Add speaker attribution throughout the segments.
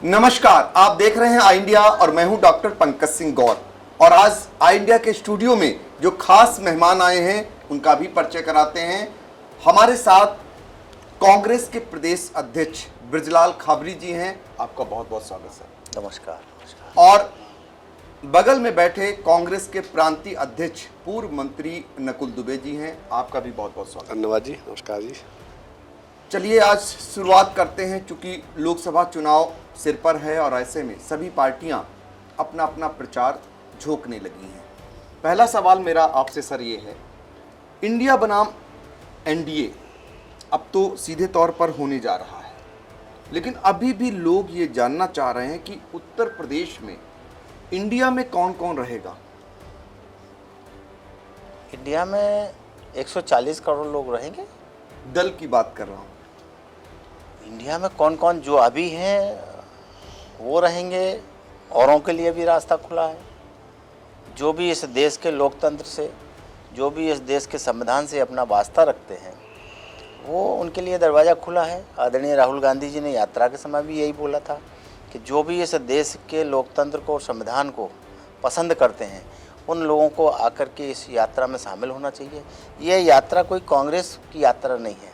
Speaker 1: नमस्कार, आप देख रहे हैं आई इंडिया और मैं हूं डॉक्टर पंकज सिंह गौर। और आज आई इंडिया के स्टूडियो में जो खास मेहमान आए हैं उनका भी परिचय कराते हैं। हमारे साथ कांग्रेस के प्रदेश अध्यक्ष बृजलाल खाबरी जी हैं, आपका बहुत बहुत स्वागत सर।
Speaker 2: नमस्कार।
Speaker 1: और बगल में बैठे कांग्रेस के प्रांतीय अध्यक्ष पूर्व मंत्री नकुल दुबे जी हैं, आपका भी बहुत बहुत स्वागत।
Speaker 3: धन्यवाद जी, नमस्कार जी।
Speaker 1: चलिए आज शुरुआत करते हैं। चूंकि लोकसभा चुनाव सिर पर है और ऐसे में सभी पार्टियां अपना अपना प्रचार झोंकने लगी हैं। पहला सवाल मेरा आपसे सर ये है, इंडिया बनाम एनडीए अब तो सीधे तौर पर होने जा रहा है, लेकिन अभी भी लोग ये जानना चाह रहे हैं कि उत्तर प्रदेश में इंडिया में कौन कौन रहेगा।
Speaker 2: इंडिया में 140 करोड़ लोग रहेंगे।
Speaker 1: दल की बात कर रहा हूँ।
Speaker 2: इंडिया में कौन कौन जो अभी हैं वो रहेंगे, औरों के लिए भी रास्ता खुला है। जो भी इस देश के लोकतंत्र से, जो भी इस देश के संविधान से अपना वास्ता रखते हैं, वो उनके लिए दरवाज़ा खुला है। आदरणीय राहुल गांधी जी ने यात्रा के समय भी यही बोला था कि जो भी इस देश के लोकतंत्र को और संविधान को पसंद करते हैं उन लोगों को आकर के इस यात्रा में शामिल होना चाहिए। ये यात्रा कोई कांग्रेस की यात्रा नहीं है,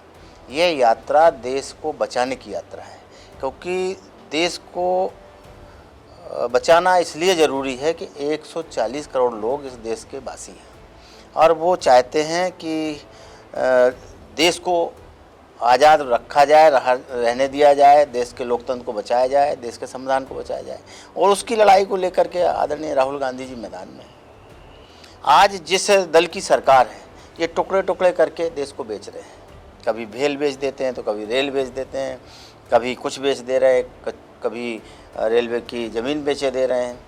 Speaker 2: ये यात्रा देश को बचाने की यात्रा है। क्योंकि देश को बचाना इसलिए ज़रूरी है कि 140 करोड़ लोग इस देश के वासी हैं और वो चाहते हैं कि देश को आज़ाद रखा जाए, रहने दिया जाए, देश के लोकतंत्र को बचाया जाए, देश के संविधान को बचाया जाए। और उसकी लड़ाई को लेकर के आदरणीय राहुल गांधी जी मैदान में हैं। आज जिस दल की सरकार है ये टुकड़े टुकड़े करके देश को बेच रहे हैं। कभी भेल बेच देते हैं तो कभी रेल बेच देते हैं, कभी कुछ बेच दे रहे हैं, कभी रेलवे की ज़मीन बेचे दे रहे हैं,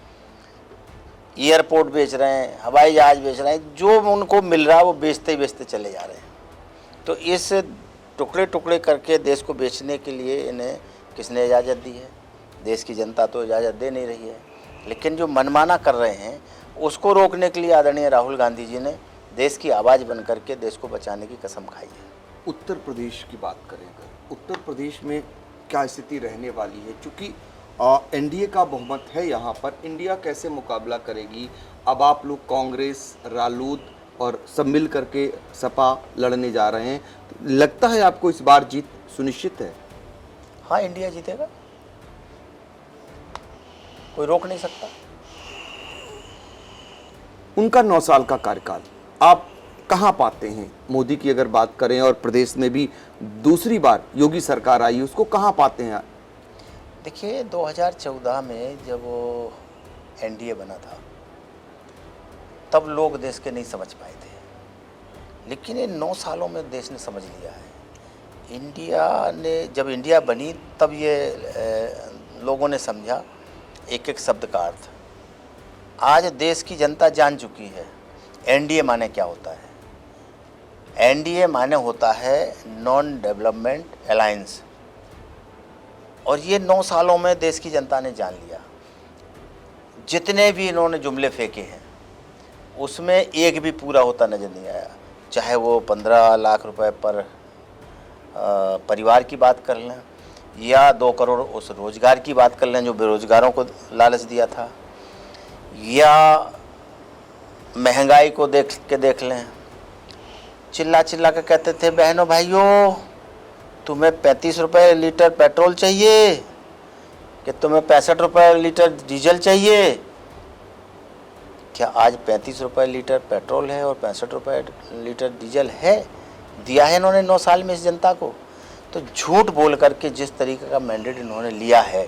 Speaker 2: एयरपोर्ट बेच रहे हैं, हवाई जहाज़ बेच रहे हैं। जो उनको मिल रहा है वो बेचते ही बेचते चले जा रहे हैं। तो इस टुकड़े टुकड़े करके देश को बेचने के लिए इन्हें किसने इजाज़त दी है? देश की जनता तो इजाज़त दे नहीं रही है, लेकिन जो मनमाना कर रहे हैं उसको रोकने के लिए आदरणीय राहुल गांधी जी ने देश की आवाज़ बन करके देश को बचाने की कसम खाई है।
Speaker 1: उत्तर प्रदेश की बात करें अगर, उत्तर प्रदेश में क्या स्थिति रहने वाली है? चूँकि एनडीए का बहुमत है यहाँ पर, इंडिया कैसे मुकाबला करेगी? अब आप लोग कांग्रेस, रालोद और सब मिल करके सपा लड़ने जा रहे हैं, लगता है आपको इस बार जीत सुनिश्चित है?
Speaker 2: हाँ, इंडिया जीतेगा, कोई रोक नहीं सकता।
Speaker 1: उनका 9 साल का कार्यकाल आप कहाँ पाते हैं? मोदी की अगर बात करें और प्रदेश में भी दूसरी बार योगी सरकार आई, उसको कहाँ पाते हैं?
Speaker 2: देखिए, 2014 में जब वो एनडीए बना था तब लोग देश के नहीं समझ पाए थे, लेकिन ये 9 सालों में देश ने समझ लिया है। इंडिया ने जब इंडिया बनी तब ये लोगों ने समझा एक एक शब्द का अर्थ। आज देश की जनता जान चुकी है एनडीए माने क्या होता है। एनडीए माने होता है नॉन डेवलपमेंट अलायंस, और ये 9 सालों में देश की जनता ने जान लिया। जितने भी इन्होंने जुमले फेंके हैं उसमें एक भी पूरा होता नज़र नहीं आया। चाहे वो 15 लाख रुपए पर परिवार की बात कर लें या 2 करोड़ उस रोज़गार की बात कर लें जो बेरोज़गारों को लालच दिया था, या महंगाई को देख लें। चिल्ला चिल्ला के कहते थे, बहनों भाइयों तुम्हें 35 रुपये लीटर पेट्रोल चाहिए कि तुम्हें 65 रुपये लीटर डीजल चाहिए? क्या आज 35 रुपये लीटर पेट्रोल है और 65 रुपये लीटर डीजल है? दिया है इन्होंने 9 साल में इस जनता को। तो झूठ बोल करके जिस तरीके का मैंडेट इन्होंने लिया है,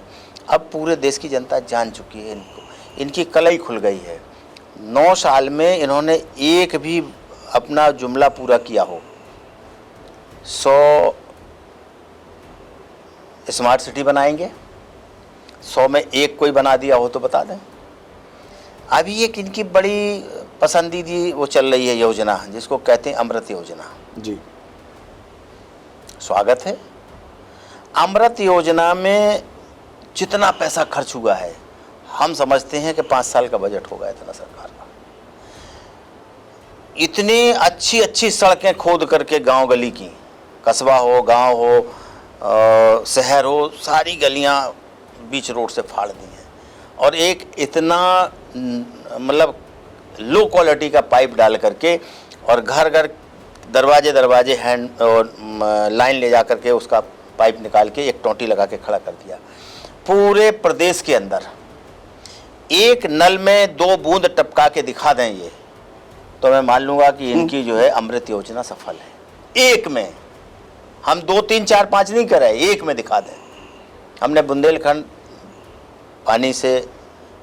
Speaker 2: अब पूरे देश की जनता जान चुकी है इनको, इनकी कलई खुल गई है। 9 साल में इन्होंने एक भी अपना जुमला पूरा किया हो। 100 स्मार्ट सिटी बनाएंगे, 100 में एक कोई बना दिया हो तो बता दें। अभी एक इनकी बड़ी पसंदीदी वो चल रही है योजना, जिसको कहते हैं अमृत योजना
Speaker 1: जी।
Speaker 2: स्वागत है। अमृत योजना में जितना पैसा खर्च हुआ है हम समझते हैं कि 5 साल का बजट होगा इतना सरकार का। इतनी अच्छी अच्छी सड़कें खोद करके गांव गली की, कस्बा हो, गांव हो, शहर हो, सारी गलियां बीच रोड से फाड़ दी हैं, और एक इतना मतलब लो क्वालिटी का पाइप डाल करके और घर घर दरवाजे दरवाजे हैंड और लाइन ले जा करके उसका पाइप निकाल के एक टोंटी लगा के खड़ा कर दिया। पूरे प्रदेश के अंदर एक नल में 2 बूंद टपका के दिखा दें ये, तो मैं मान लूँगा कि इनकी जो है अमृत योजना सफल है। एक में, हम 2 3 4 5 नहीं कर रहे, एक में दिखा दें। हमने बुंदेलखंड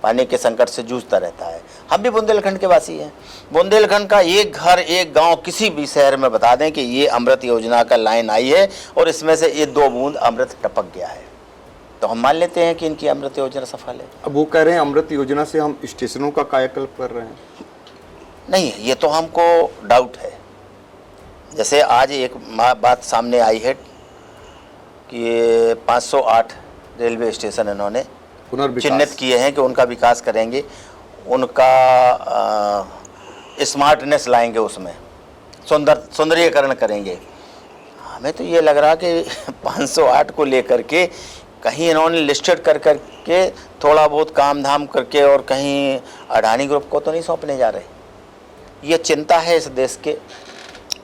Speaker 2: पानी के संकट से जूझता रहता है, हम भी बुंदेलखंड के वासी हैं। बुंदेलखंड का एक घर एक गांव किसी भी शहर में बता दें कि ये अमृत योजना का लाइन आई है और इसमें से ये 2 बूंद अमृत टपक गया है, तो हम मान लेते हैं कि इनकी अमृत योजना सफल है।
Speaker 1: अब वो कह रहे हैं अमृत योजना से हम स्टेशनों का कायाकल्प कर रहे हैं।
Speaker 2: नहीं, ये तो हमको डाउट है। जैसे आज एक बात सामने आई है कि 508 रेलवे स्टेशन इन्होंने चिन्हित किए हैं कि उनका विकास करेंगे, उनका स्मार्टनेस लाएंगे, उसमें सुंदरीकरण करेंगे। हमें तो ये लग रहा कि 508 को लेकर के कहीं इन्होंने लिस्टेड कर करके थोड़ा बहुत काम धाम करके और कहीं अडानी ग्रुप को तो नहीं सौंपने जा रहे। ये चिंता है इस देश के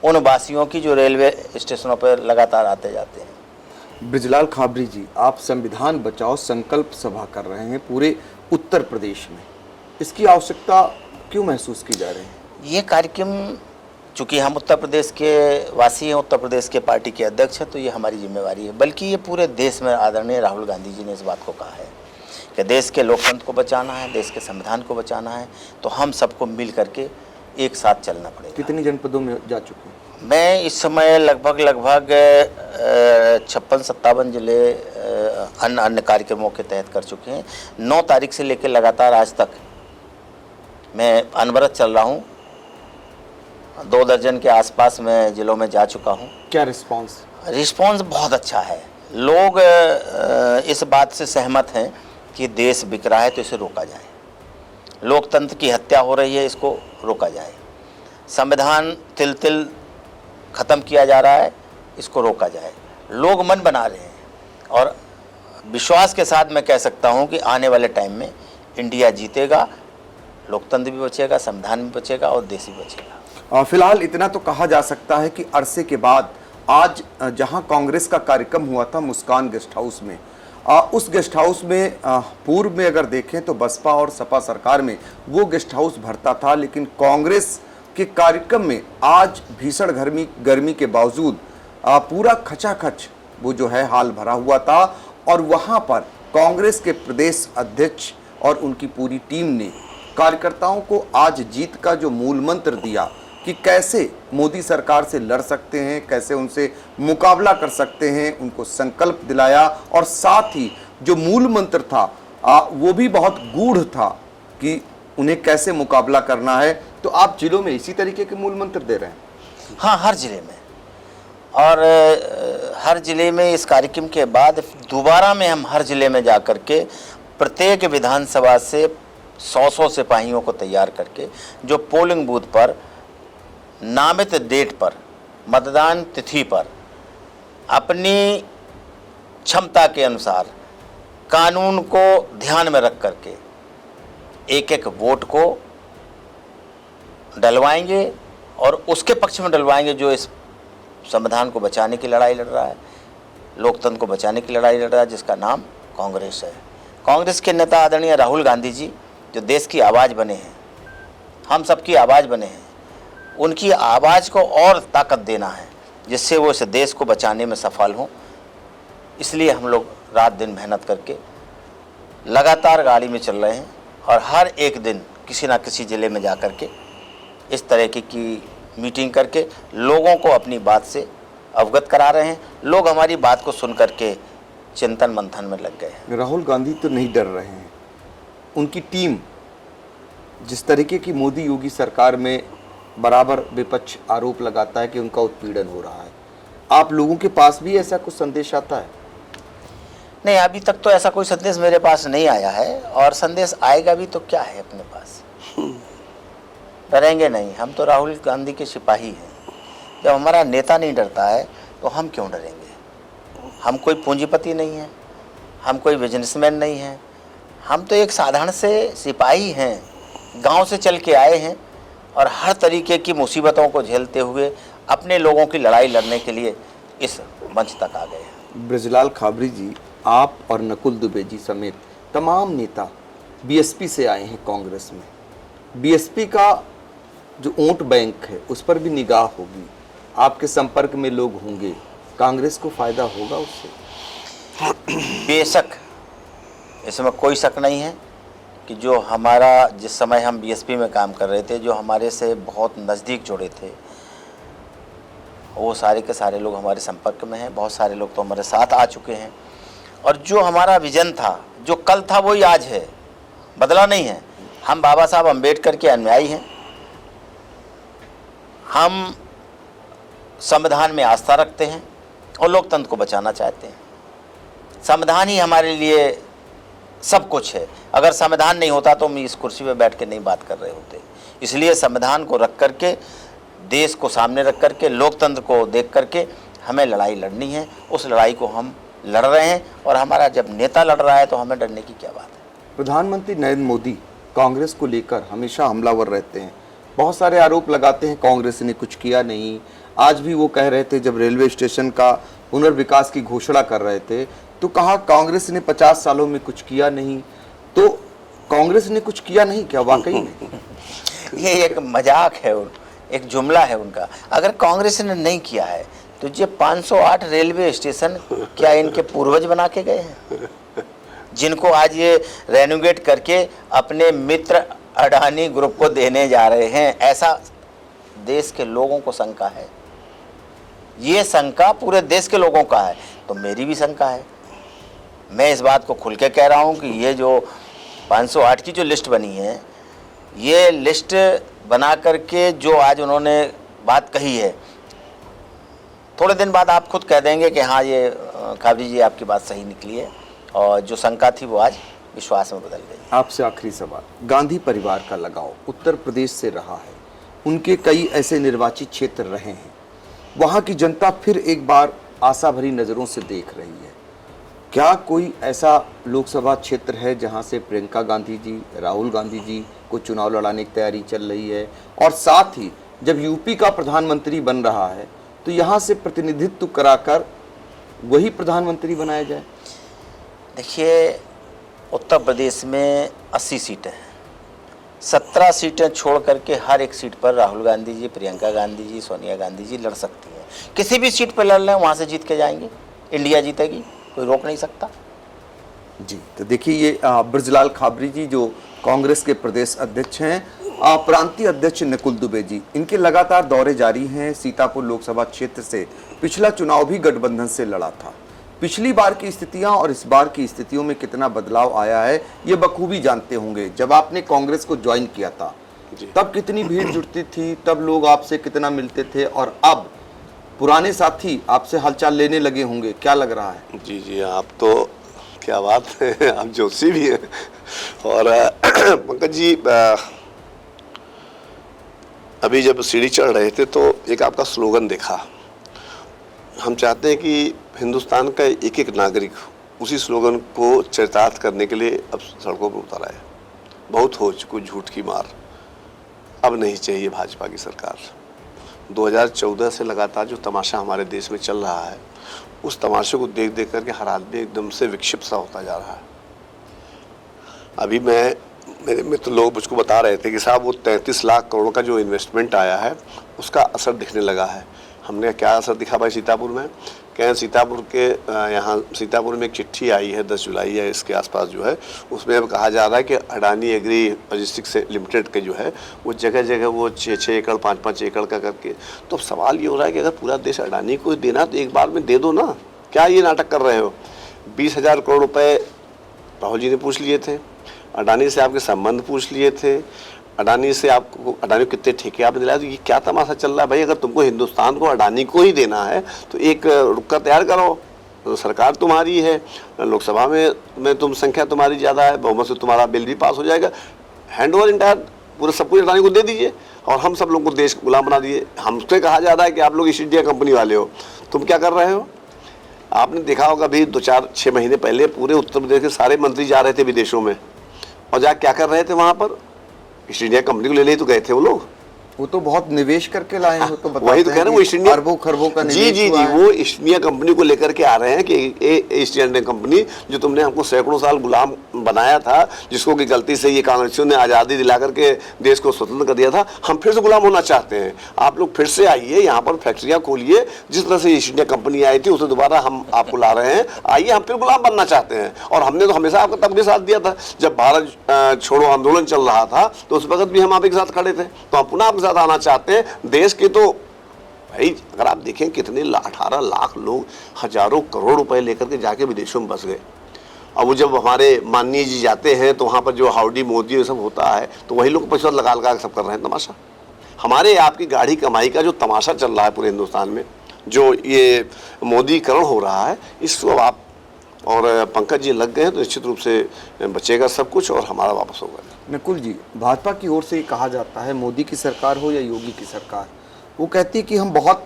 Speaker 2: उन वासियों की जो रेलवे स्टेशनों पर लगातार आते जाते हैं।
Speaker 1: ब्रिजलाल खाबरी जी, आप संविधान बचाओ संकल्प सभा कर रहे हैं पूरे उत्तर प्रदेश में, इसकी आवश्यकता क्यों महसूस की जा रही है?
Speaker 2: ये कार्यक्रम, चूँकि हम उत्तर प्रदेश के वासी हैं, उत्तर प्रदेश के पार्टी के अध्यक्ष हैं, तो ये हमारी जिम्मेवारी है। बल्कि ये पूरे देश में आदरणीय राहुल गांधी जी ने इस बात को कहा है कि देश के लोकतंत्र को बचाना है, देश के संविधान को बचाना है, तो हम सबको मिल करके एक साथ चलना पड़ेगा।
Speaker 1: कितनी जनपदों में जा चुके हैं?
Speaker 2: मैं इस समय लगभग 56-57 जिले अन्य कार्यक्रमों के तहत कर चुके हैं। 9 तारीख से लेकर लगातार आज तक मैं अनवरत चल रहा हूँ। 2 दर्जन के आसपास मैं जिलों में जा चुका हूँ।
Speaker 1: क्या रिस्पांस?
Speaker 2: रिस्पांस बहुत अच्छा है। लोग इस बात से सहमत हैं कि देश बिक रहा है तो इसे रोका जाए, लोकतंत्र की हत्या हो रही है, इसको रोका जाए, संविधान तिल तिल ख़त्म किया जा रहा है, इसको रोका जाए। लोग मन बना रहे हैं और विश्वास के साथ मैं कह सकता हूं कि आने वाले टाइम में इंडिया जीतेगा, लोकतंत्र भी बचेगा, संविधान भी बचेगा और देश भी बचेगा।
Speaker 1: फिलहाल इतना तो कहा जा सकता है कि अरसे के बाद आज जहां कांग्रेस का कार्यक्रम हुआ था मुस्कान गेस्ट हाउस में, उस गेस्ट हाउस में पूर्व में अगर देखें तो बसपा और सपा सरकार में वो गेस्ट हाउस भरता था, लेकिन कांग्रेस के कार्यक्रम में आज भीषण गर्मी के बावजूद पूरा खचाखच वो जो है हाल भरा हुआ था। और वहां पर कांग्रेस के प्रदेश अध्यक्ष और उनकी पूरी टीम ने कार्यकर्ताओं को आज जीत का जो मूल मंत्र दिया कि कैसे मोदी सरकार से लड़ सकते हैं, कैसे उनसे मुकाबला कर सकते हैं, उनको संकल्प दिलाया। और साथ ही जो मूल मंत्र था वो भी बहुत गूढ़ था कि उन्हें कैसे मुकाबला करना है। तो आप जिलों में इसी तरीके के मूल मंत्र दे रहे हैं?
Speaker 2: हाँ, हर जिले में, और हर जिले में इस कार्यक्रम के बाद दोबारा में हम हर जिले में जा कर के प्रत्येक विधानसभा से 100 सिपाहियों को तैयार करके जो पोलिंग बूथ पर नामित डेट पर, मतदान तिथि पर अपनी क्षमता के अनुसार कानून को ध्यान में रख करके एक एक वोट को डलवाएंगे और उसके पक्ष में डलवाएंगे जो इस संविधान को बचाने की लड़ाई लड़ रहा है, लोकतंत्र को बचाने की लड़ाई लड़ रहा है, जिसका नाम कांग्रेस है। कांग्रेस के नेता आदरणीय राहुल गांधी जी जो देश की आवाज़ बने हैं, हम सबकी आवाज़ बने हैं, उनकी आवाज़ को और ताकत देना है जिससे वो इस देश को बचाने में सफल हों। इसलिए हम लोग रात दिन मेहनत करके लगातार गाड़ी में चल रहे हैं और हर एक दिन किसी ना किसी ज़िले में जा कर के इस तरह की मीटिंग करके लोगों को अपनी बात से अवगत करा रहे हैं। लोग हमारी बात को सुन करके चिंतन मंथन में लग गए हैं।
Speaker 1: राहुल गांधी तो नहीं डर रहे हैं, उनकी टीम जिस तरीके की मोदी योगी सरकार में बराबर विपक्ष आरोप लगाता है कि उनका उत्पीड़न हो रहा है, आप लोगों के पास भी ऐसा कुछ संदेश आता है?
Speaker 2: नहीं, अभी तक तो ऐसा कोई संदेश मेरे पास नहीं आया है, और संदेश आएगा भी तो क्या है अपने पास। डरेंगे नहीं, हम तो राहुल गांधी के सिपाही हैं। जब हमारा नेता नहीं डरता है तो हम क्यों डरेंगे? हम कोई पूंजीपति नहीं हैं, हम कोई बिजनेसमैन नहीं हैं, हम तो एक साधारण से सिपाही हैं, गांव से चल के आए हैं और हर तरीके की मुसीबतों को झेलते हुए अपने लोगों की लड़ाई लड़ने के लिए इस मंच तक आ गए हैं।
Speaker 1: ब्रजलाल खाबरी जी, आप और नकुल दुबे जी समेत तमाम नेता बीएसपी से आए हैं कांग्रेस में। बीएसपी का जो वोट बैंक है उस पर भी निगाह होगी, आपके संपर्क में लोग होंगे, कांग्रेस को फायदा होगा उससे?
Speaker 2: बेशक, इसमें कोई शक नहीं है कि जो हमारा जिस समय हम बीएसपी में काम कर रहे थे, जो हमारे से बहुत नज़दीक जुड़े थे, वो सारे के सारे लोग हमारे संपर्क में हैं। बहुत सारे लोग तो हमारे साथ आ चुके हैं और जो हमारा विजन था, जो कल था, वही आज है, बदला नहीं है। हम बाबा साहब अम्बेडकर के अनुयायी हैं, हम संविधान में आस्था रखते हैं और लोकतंत्र को बचाना चाहते हैं। संविधान ही हमारे लिए सब कुछ है। अगर संविधान नहीं होता तो हम इस कुर्सी पे बैठ के नहीं बात कर रहे होते। इसलिए संविधान को रख करके, देश को सामने रख करके, लोकतंत्र को देख करके हमें लड़ाई लड़नी है। उस लड़ाई को हम लड़ रहे हैं और हमारा जब नेता लड़ रहा है तो हमें डरने की क्या बात है।
Speaker 1: प्रधानमंत्री नरेंद्र मोदी कांग्रेस को लेकर हमेशा हमलावर रहते हैं, बहुत सारे आरोप लगाते हैं कांग्रेस ने कुछ किया नहीं। आज भी वो कह रहे थे, जब रेलवे स्टेशन का पुनर्विकास की घोषणा कर रहे थे तो कहा कांग्रेस ने 50 सालों में कुछ किया नहीं। तो कांग्रेस ने कुछ किया नहीं क्या वाकई में?
Speaker 2: ये एक मजाक है, एक जुमला है उनका। अगर कांग्रेस ने नहीं किया है तो ये 508 रेलवे स्टेशन क्या इनके पूर्वज बना के गए हैं, जिनको आज ये रेनोवेट करके अपने मित्र अडानी ग्रुप को देने जा रहे हैं? ऐसा देश के लोगों को शंका है। ये शंका पूरे देश के लोगों का है, तो मेरी भी शंका है। मैं इस बात को खुल के कह रहा हूँ कि ये जो 508 की जो लिस्ट बनी है, ये लिस्ट बना करके जो आज उन्होंने बात कही है, थोड़े दिन बाद आप खुद कह देंगे कि हाँ, ये खाबरी जी आपकी बात सही निकली है और जो शंका थी वो आज विश्वास में बदल गई।
Speaker 1: आपसे आखिरी सवाल, गांधी परिवार का लगाव उत्तर प्रदेश से रहा है, उनके कई ऐसे निर्वाचित क्षेत्र रहे हैं, वहाँ की जनता फिर एक बार आशा भरी नज़रों से देख रही है। क्या कोई ऐसा लोकसभा क्षेत्र है जहाँ से प्रियंका गांधी जी, राहुल गांधी जी को चुनाव लड़ाने की तैयारी चल रही है? और साथ ही जब यूपी का प्रधानमंत्री बन रहा है तो यहाँ से प्रतिनिधित्व कराकर वही प्रधानमंत्री बनाया जाए?
Speaker 2: देखिए, उत्तर प्रदेश में 80 सीटें हैं, 17 सीटें छोड़ करके हर एक सीट पर राहुल गांधी जी, प्रियंका गांधी जी, सोनिया गांधी जी लड़ सकती हैं। किसी भी सीट पर लड़ लें, वहाँ से जीत के जाएंगे, इंडिया जीतेगी, कोई रोक नहीं सकता।
Speaker 1: जी, तो देखिए, ये ब्रजलाल खाबरी जी जो कांग्रेस के प्रदेश अध्यक्ष हैं, प्रांतीय अध्यक्ष नकुल दुबे जी, इनके लगातार दौरे जारी हैं। सीतापुर लोकसभा क्षेत्र से पिछला चुनाव भी गठबंधन से लड़ा था। पिछली बार की स्थितियां और इस बार की स्थितियों में कितना बदलाव आया है ये बखूबी जानते होंगे। जब आपने कांग्रेस को ज्वाइन किया था तब कितनी भीड़ जुटती थी, तब लोग आपसे कितना मिलते थे, और अब पुराने साथी आपसे हालचाल लेने लगे होंगे, क्या लग रहा है?
Speaker 3: जी जी, आप तो क्या बात है, आप जोशी भी हैं। और पंकज जी, अभी जब सीढ़ी चढ़ रहे थे तो एक आपका स्लोगन देखा। हम चाहते हैं कि हिंदुस्तान का एक एक नागरिक उसी स्लोगन को चरितार्थ करने के लिए अब सड़कों पर उतर आए। बहुत हो चुकी झूठ की मार, अब नहीं चाहिए भाजपा की सरकार। 2014 से लगातार जो तमाशा हमारे देश में चल रहा है, उस तमाशे को देख देख करके हर आदमी एकदम से विक्षिप्त सा होता जा रहा है। अभी मेरे मित्र लोग मुझको बता रहे थे कि साहब वो 33 लाख करोड़ का जो इन्वेस्टमेंट आया है उसका असर दिखने लगा है। हमने क्या असर दिखा भाई सीतापुर में? कहें सीतापुर के यहाँ सीतापुर में एक चिट्ठी आई है 10 जुलाई या इसके आसपास जो है, उसमें अब कहा जा रहा है कि अडानी एग्री लॉजिस्टिक्स लिमिटेड के जो है वो जगह जगह वो 6-6 एकड़ 5-5 एकड़ का करके। तो अब सवाल ये हो रहा है कि अगर पूरा देश अडानी को देना तो एक बार में दे दो ना, क्या ये नाटक कर रहे हो? 20,000 करोड़ रुपये राहुल जी ने पूछ लिए थे, अडानी से आपके संबंध पूछ लिए थे, अडानी से आपको अडानी को कितने ठेके आपने दिलाया। तो ये क्या तमाशा चल रहा है भाई? अगर तुमको हिंदुस्तान को अडानी को ही देना है तो एक रुका तैयार करो। तो सरकार तुम्हारी है, लोकसभा में तुम संख्या तुम्हारी ज़्यादा है, बहुमत से तुम्हारा बिल भी पास हो जाएगा। हैंड ओवर इंटायर पूरा सब कुछ अडानी को दे दीजिए और हम सब लोग को देश गुलाम बना दीजिए। हमसे कहा जा रहा है कि आप लोग ईस्ट इंडिया कंपनी वाले हो, तुम क्या कर रहे हो? आपने देखा होगा अभी 2-4-6 महीने पहले पूरे उत्तर प्रदेश के सारे मंत्री जा रहे थे विदेशों में, और जा क्या कर रहे थे वहां पर? ईस्ट इंडिया कंपनी को ले ले तो गए थे वो लोग।
Speaker 1: वो तो बहुत निवेश करके लाए हैं, वो तो बताते
Speaker 3: वही तो कह रहे हैं, वो ईस्ट इंडिया
Speaker 1: अरबों खरबों का
Speaker 3: जी
Speaker 1: निवेश
Speaker 3: जी
Speaker 1: हुआ
Speaker 3: जी
Speaker 1: है।
Speaker 3: वो ईस्ट इंडिया कंपनी को लेकर के आ रहे हैं कि ईस्ट इंडिया कंपनी जो तुमने हमको सैकड़ों साल गुलाम बनाया था, जिसको कि गलती से ये कांग्रेसियों ने आज़ादी दिला करके देश को स्वतंत्र कर दिया था, हम फिर से गुलाम होना चाहते हैं। आप लोग फिर से आइए, यहाँ पर फैक्ट्रियाँ खोलिए, जिस तरह से ईस्ट इंडिया कंपनी आई थी उसे दोबारा हम आपको ला रहे हैं, आइए हम फिर गुलाम बनना चाहते हैं। और हमने तो हमेशा आपका तब भी साथ दिया था, जब भारत छोड़ो आंदोलन चल रहा था तो उस वक्त भी हम आपके साथ खड़े थे, तो हम पुनः आपके साथ आना चाहते हैं। देश के तो भाई अगर आप देखें कितने 18 लाख लोग हजारों करोड़ रुपए लेकर के जाके विदेशों में बस गए। अब वो जब हमारे माननीय जी जाते हैं तो वहाँ पर जो हाउडी मोदी ये सब होता है तो वही लोग पैसा लगा लगा सब कर रहे हैं तमाशा। हमारे आपकी गाढ़ी कमाई का जो तमाशा चल रहा है पूरे हिंदुस्तान में, जो ये मोदीकरण हो रहा है, इसको आप और पंकज जी लग गए हैं तो निश्चित रूप से बचेगा सब कुछ और हमारा वापस होगा।
Speaker 1: नकुल जी, भाजपा की ओर से ये कहा जाता है, मोदी की सरकार हो या योगी की सरकार, वो कहती है कि हम बहुत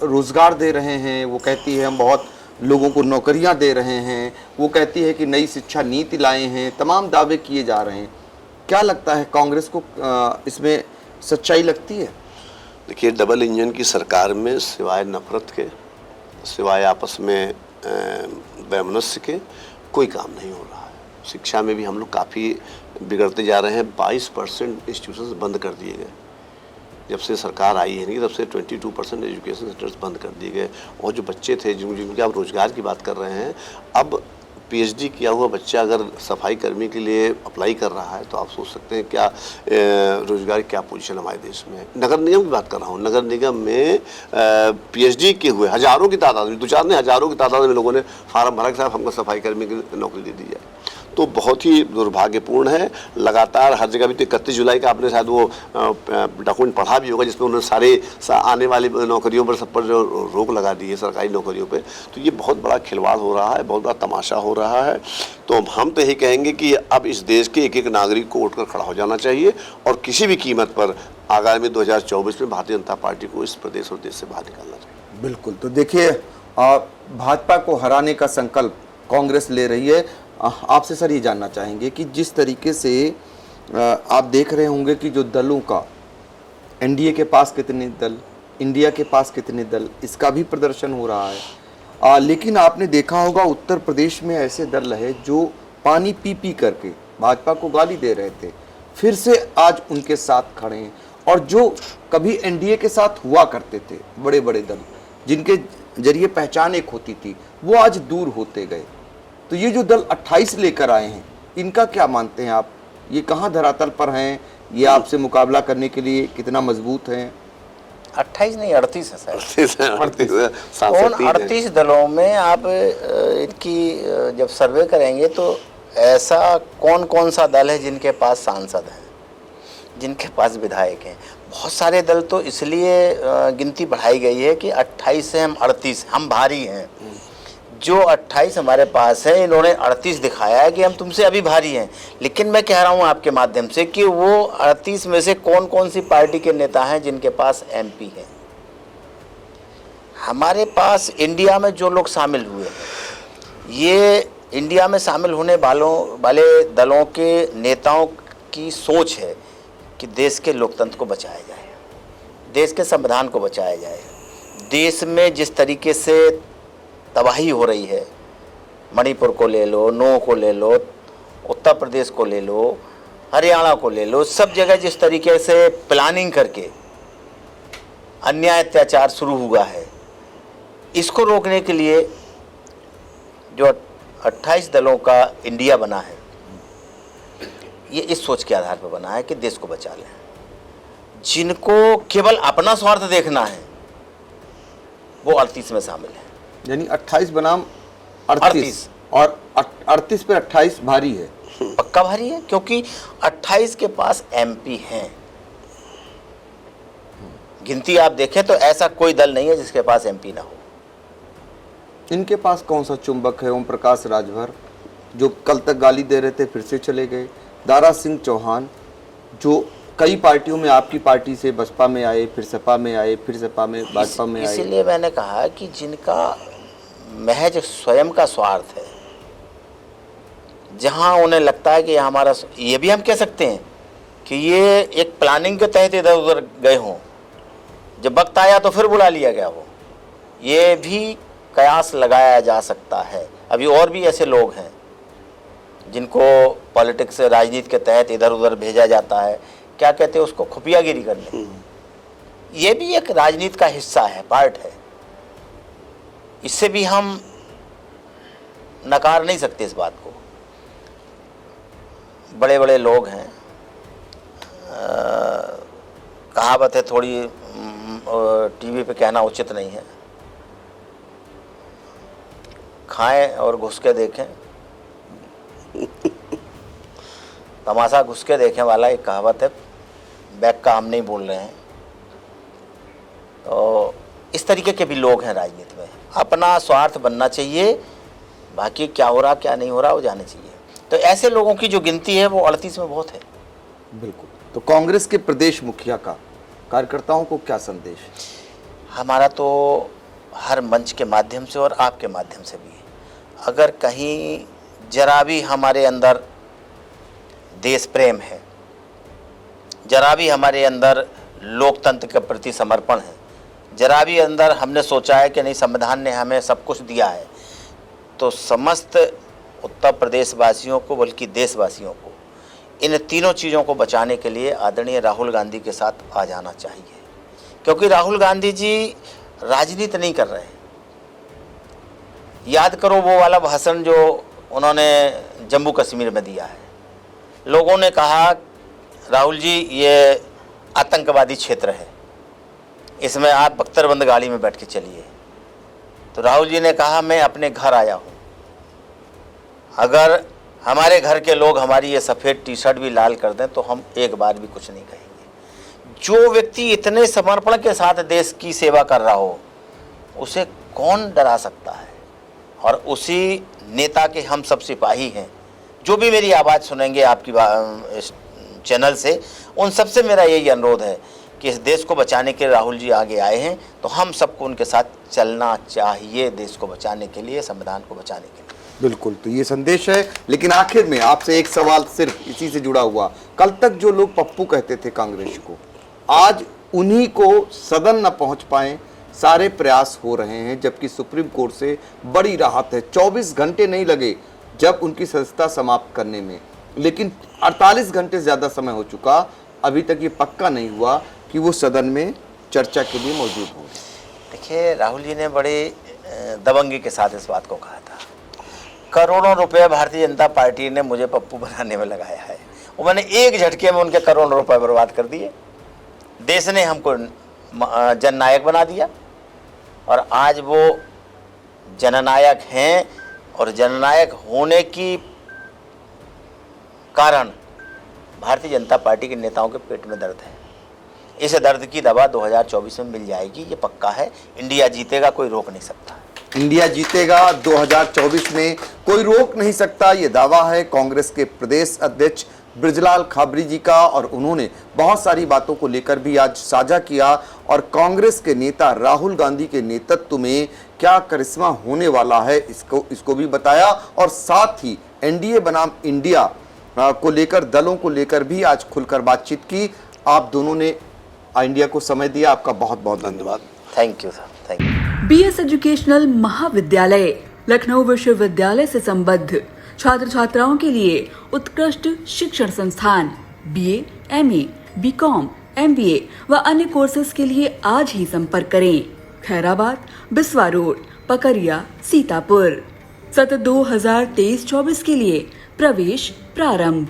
Speaker 1: रोजगार दे रहे हैं, वो कहती है हम बहुत लोगों को नौकरियां दे रहे हैं, वो कहती है कि नई शिक्षा नीति लाए हैं, तमाम दावे किए जा रहे हैं। क्या लगता है कांग्रेस को इसमें सच्चाई लगती है?
Speaker 3: देखिए, डबल इंजन की सरकार में सिवाय नफरत के, सिवाय आपस में वैमनस्य के कोई काम नहीं हो रहा है। शिक्षा में भी हम लोग काफ़ी बिगड़ते जा रहे हैं। 22% इंस्टीट्यूशंस बंद कर दिए गए जब से सरकार आई है, नहीं तब से 22% एजुकेशन सेंटर्स बंद कर दिए गए। और जो बच्चे थे जिनके आप रोजगार की बात कर रहे हैं, अब पीएचडी किया हुआ बच्चा अगर सफाई कर्मी के लिए अप्लाई कर रहा है तो आप सोच सकते हैं क्या रोजगार क्या पोजीशन हमारे देश में है। नगर निगम की बात कर रहा हूँ, नगर निगम में पीएचडी किए हुए हजारों की तादाद में, 2-4 नहीं हजारों की तादाद में लोगों ने फार्म भरा कि साहब हमको सफाई कर्मी की नौकरी दे दी जाए। तो बहुत ही दुर्भाग्यपूर्ण है। लगातार हर जगह भी तो 31 जुलाई का आपने शायद वो डॉक्यूमेंट पढ़ा भी होगा जिसमें उन्होंने सारे आने वाली नौकरियों पर सब पर जो रोक लगा दी है सरकारी नौकरियों पे। तो ये बहुत बड़ा खिलवाड़ हो रहा है, बहुत बड़ा तमाशा हो रहा है। तो हम तो यही कहेंगे कि अब इस देश के एक एक नागरिक को उठकर खड़ा हो जाना चाहिए और किसी भी कीमत पर आगामी 2024 में भारतीय जनता पार्टी को इस प्रदेश और देश से बाहर निकालना चाहिए।
Speaker 1: बिल्कुल। तो देखिए, भाजपा को हराने का संकल्प कांग्रेस ले रही है। आपसे सर ये जानना चाहेंगे कि जिस तरीके से आप देख रहे होंगे कि जो दलों का, एनडीए के पास कितने दल, इंडिया के पास कितने दल, इसका भी प्रदर्शन हो रहा है। लेकिन आपने देखा होगा उत्तर प्रदेश में ऐसे दल है जो पानी पी पी करके भाजपा को गाली दे रहे थे, फिर से आज उनके साथ खड़े हैं। और जो कभी एनडीए के साथ हुआ करते थे बड़े बड़े दल, जिनके जरिए पहचान एक होती थी, वो आज दूर होते गए। तो ये जो दल 28 लेकर आए हैं, इनका क्या मानते हैं आप? ये कहाँ धरातल पर हैं? ये आपसे मुकाबला करने के लिए कितना मजबूत हैं?
Speaker 2: 28 नहीं 38 है सर।
Speaker 3: 38
Speaker 2: दलों में आप इनकी जब सर्वे करेंगे तो ऐसा कौन कौन सा दल है जिनके पास सांसद हैं, जिनके पास विधायक हैं? बहुत सारे दल तो इसलिए गिनती बढ़ाई गई है कि 28 से हम 38, हम भारी हैं। जो 28 हमारे पास है, इन्होंने 38 दिखाया है कि हम तुमसे अभी भारी हैं। लेकिन मैं कह रहा हूं आपके माध्यम से कि वो 38 में से कौन कौन सी पार्टी के नेता हैं जिनके पास एमपी हैं। हमारे पास इंडिया में जो लोग शामिल हुए, ये इंडिया में शामिल होने वाले दलों के नेताओं की सोच है कि देश के लोकतंत्र को बचाया जाए, देश के संविधान को बचाया जाए। देश में जिस तरीके से तबाही हो रही है, मणिपुर को ले लो, नौ को ले लो, उत्तर प्रदेश को ले लो, हरियाणा को ले लो, सब जगह जिस तरीके से प्लानिंग करके अन्याय अत्याचार शुरू हुआ है, इसको रोकने के लिए जो 28 दलों का इंडिया बना है, ये इस सोच के आधार पर बना है कि देश को बचा लें। जिनको केवल अपना स्वार्थ देखना है वो 38 में शामिल है।
Speaker 1: यानी 28 बनाम 38 और 38 पे 28 भारी है,
Speaker 2: पक्का भारी है, क्योंकि 28 के पास एमपी हैं। गिनती आप देखें तो ऐसा कोई दल नहीं है जिसके पास एमपी ना हो।
Speaker 1: इनके पास कौन सा चुंबक है? ओम प्रकाश राजभर जो कल तक गाली दे रहे थे फिर से चले गए। दारा सिंह चौहान जो कई पार्टियों में, आपकी पार्टी से बसपा में आए, फिर सपा में आए, फिर सपा में भाजपा में आए।
Speaker 2: इसीलिए मैंने कहा कि जिनका महज स्वयं का स्वार्थ है, जहां उन्हें लगता है कि ये हमारा, ये भी हम कह सकते हैं कि ये एक प्लानिंग के तहत इधर उधर गए हों, जब वक्त आया तो फिर बुला लिया गया हो, ये भी कयास लगाया जा सकता है। अभी और भी ऐसे लोग हैं जिनको पॉलिटिक्स, राजनीति के तहत इधर उधर भेजा जाता है, क्या कहते हैं उसको, खुफियागिरी करने। ये भी एक राजनीति का हिस्सा है, पार्ट है, इससे भी हम नकार नहीं सकते इस बात को। बड़े बड़े लोग हैं, कहावत है थोड़ी, टीवी पे कहना उचित नहीं है, खाएं और घुस के देखें, तमाशा घुस के देखें वाला एक कहावत है, बैक का हम नहीं बोल रहे हैं। तो इस तरीके के भी लोग हैं राजनीति में, अपना स्वार्थ बनना चाहिए, बाकी क्या हो रहा क्या नहीं हो रहा वो जाने चाहिए। तो ऐसे लोगों की जो गिनती है वो 38 में बहुत है।
Speaker 1: बिल्कुल। तो कांग्रेस के प्रदेश मुखिया का कार्यकर्ताओं को क्या संदेश?
Speaker 2: हमारा तो हर मंच के माध्यम से और आपके माध्यम से भी, अगर कहीं जरा भी हमारे अंदर देश प्रेम है, जरा भी हमारे अंदर लोकतंत्र के प्रति समर्पण है, जरा भी अंदर हमने सोचा है कि नहीं संविधान ने हमें सब कुछ दिया है, तो समस्त उत्तर प्रदेश वासियों को, बल्कि देशवासियों को, इन तीनों चीज़ों को बचाने के लिए आदरणीय राहुल गांधी के साथ आ जाना चाहिए। क्योंकि राहुल गांधी जी राजनीति नहीं कर रहे हैं। याद करो वो वाला भाषण जो उन्होंने जम्मू कश्मीर में दिया है, लोगों ने कहा राहुल जी ये आतंकवादी क्षेत्र है, इसमें आप बख्तरबंद गाड़ी में बैठ के चलिए। तो राहुल जी ने कहा मैं अपने घर आया हूँ, अगर हमारे घर के लोग हमारी ये सफ़ेद टी शर्ट भी लाल कर दें तो हम एक बार भी कुछ नहीं कहेंगे। जो व्यक्ति इतने समर्पण के साथ देश की सेवा कर रहा हो उसे कौन डरा सकता है। और उसी नेता के हम सब सिपाही हैं, जो भी मेरी आवाज़ सुनेंगे आपकी इस चैनल से, उन सबसे मेरा यही अनुरोध है कि इस देश को बचाने के राहुल जी आगे आए हैं, तो हम सबको उनके साथ चलना चाहिए, देश को बचाने के लिए, संविधान को बचाने के लिए।
Speaker 1: बिल्कुल, तो ये संदेश है। लेकिन आखिर में आपसे एक सवाल सिर्फ इसी से जुड़ा हुआ, कल तक जो लोग पप्पू कहते थे कांग्रेस को, आज उन्हीं को सदन न पहुंच पाए, सारे प्रयास हो रहे हैं, जबकि सुप्रीम कोर्ट से बड़ी राहत है। 24 घंटे नहीं लगे जब उनकी सदस्यता समाप्त करने में, लेकिन 48 घंटे से ज़्यादा समय हो चुका, अभी तक ये पक्का नहीं हुआ कि वो सदन में चर्चा के लिए मौजूद हों।
Speaker 2: देखिए, राहुल जी ने बड़े दबंगी के साथ इस बात को कहा था। करोड़ों रुपए भारतीय जनता पार्टी ने मुझे पप्पू बनाने में लगाया है, वो मैंने एक झटके में उनके करोड़ों रुपए बर्बाद कर दिए। देश ने हमको जननायक बना दिया और आज वो जननायक हैं, और जननायक होने की कारण भारतीय जनता पार्टी के नेताओं के पेट में दर्द है। इस दर्द की दवा 2024 में मिल जाएगी, ये पक्का है। इंडिया जीतेगा, कोई रोक नहीं सकता।
Speaker 1: इंडिया जीतेगा 2024 में, कोई रोक नहीं सकता, ये दावा है कांग्रेस के प्रदेश अध्यक्ष बृजलाल खाबरी जी का। और उन्होंने बहुत सारी बातों को लेकर भी आज साझा किया, और कांग्रेस के नेता राहुल गांधी के नेतृत्व में क्या करिश्मा होने वाला है इसको भी बताया। और साथ ही एनडीए बनाम इंडिया को लेकर, दलों को लेकर भी आज खुलकर बातचीत की। आप दोनों ने इंडिया को समय दिया, आपका बहुत बहुत धन्यवाद।
Speaker 2: Thank you sir, thank you.
Speaker 4: BS educational महाविद्यालय लखनऊ विश्वविद्यालय से संबद्ध छात्र छात्राओं के लिए उत्कृष्ट शिक्षण संस्थान, बीए, एमए, बीकॉम, एमबीए व अन्य कोर्सेज के लिए आज ही संपर्क करें। खैराबाद, बिस्वा रोड, पकरिया, सीतापुर। सत्र 2023-24 के लिए प्रवेश प्रारंभ।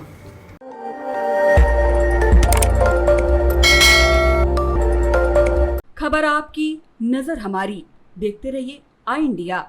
Speaker 4: खबर आपकी, नजर हमारी। देखते रहिए आई इंडिया।